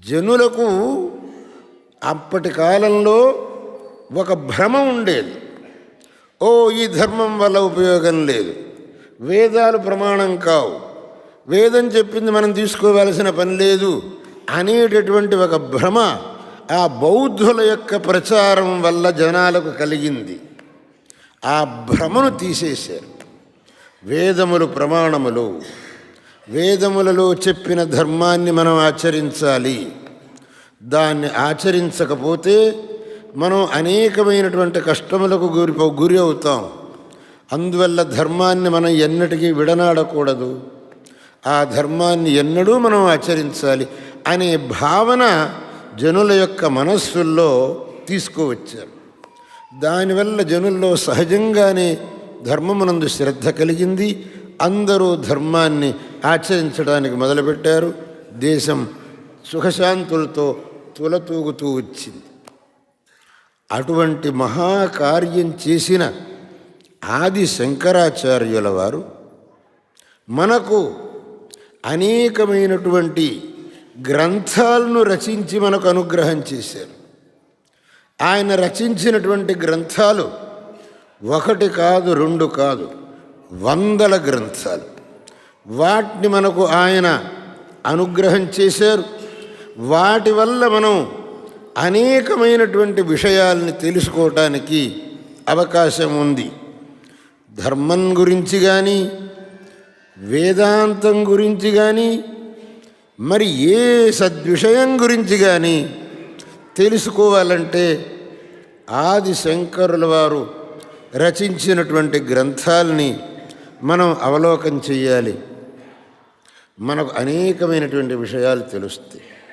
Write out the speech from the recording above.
జనులకు అప్పటి కాలంలో ఒక భ్రమ ఉండేది. ఓ, ఈ ధర్మం వల్ల ఉపయోగం లేదు, వేదాలు ప్రమాణం కావు, వేదం చెప్పింది మనం తీసుకోవాల్సిన పని లేదు అనేటటువంటి ఒక భ్రమ ఆ బౌద్ధుల యొక్క ప్రచారం వల్ల జనాలకు కలిగింది. ఆ భ్రమను తీసేశారు. వేదములు ప్రమాణములు, వేదములలో చెప్పిన ధర్మాన్ని మనం ఆచరించాలి. దాన్ని ఆచరించకపోతే మనం అనేకమైనటువంటి కష్టములకు గురి అవుతాం. అందువల్ల ధర్మాన్ని మనం ఎన్నటికీ విడనాడకూడదు, ఆ ధర్మాన్ని ఎన్నడూ మనం ఆచరించాలి అనే భావన జనుల యొక్క మనస్సుల్లో తీసుకువచ్చారు. దానివల్ల జనుల్లో సహజంగానే ధర్మమునందు శ్రద్ధ కలిగింది. అందరూ ధర్మాన్ని ఆచరించడానికి మొదలుపెట్టారు. దేశం సుఖశాంతులతో తులతూగుతూ వచ్చింది. అటువంటి మహాకార్యం చేసిన ఆది శంకరాచార్యుల వారు మనకు అనేకమైనటువంటి గ్రంథాలను రచించి మనకు అనుగ్రహం చేశారు. ఆయన రచించినటువంటి గ్రంథాలు ఒకటి కాదు, రెండు కాదు, 100 గ్రంథాలు. వాటిని మనకు ఆయన అనుగ్రహం చేశారు. వాటి వల్ల మనం అనేకమైనటువంటి విషయాల్ని తెలుసుకోవటానికి అవకాశం ఉంది. ధర్మం గురించి కానీ, వేదాంతం గురించి కానీ, మరి ఏ సద్విషయం గురించి కానీ తెలుసుకోవాలంటే ఆది శంకరుల వారు రచించినటువంటి గ్రంథాలని మనం అవలోకనం చేయాలి. మనకు అనేకమైనటువంటి విషయాలు తెలుస్తాయి.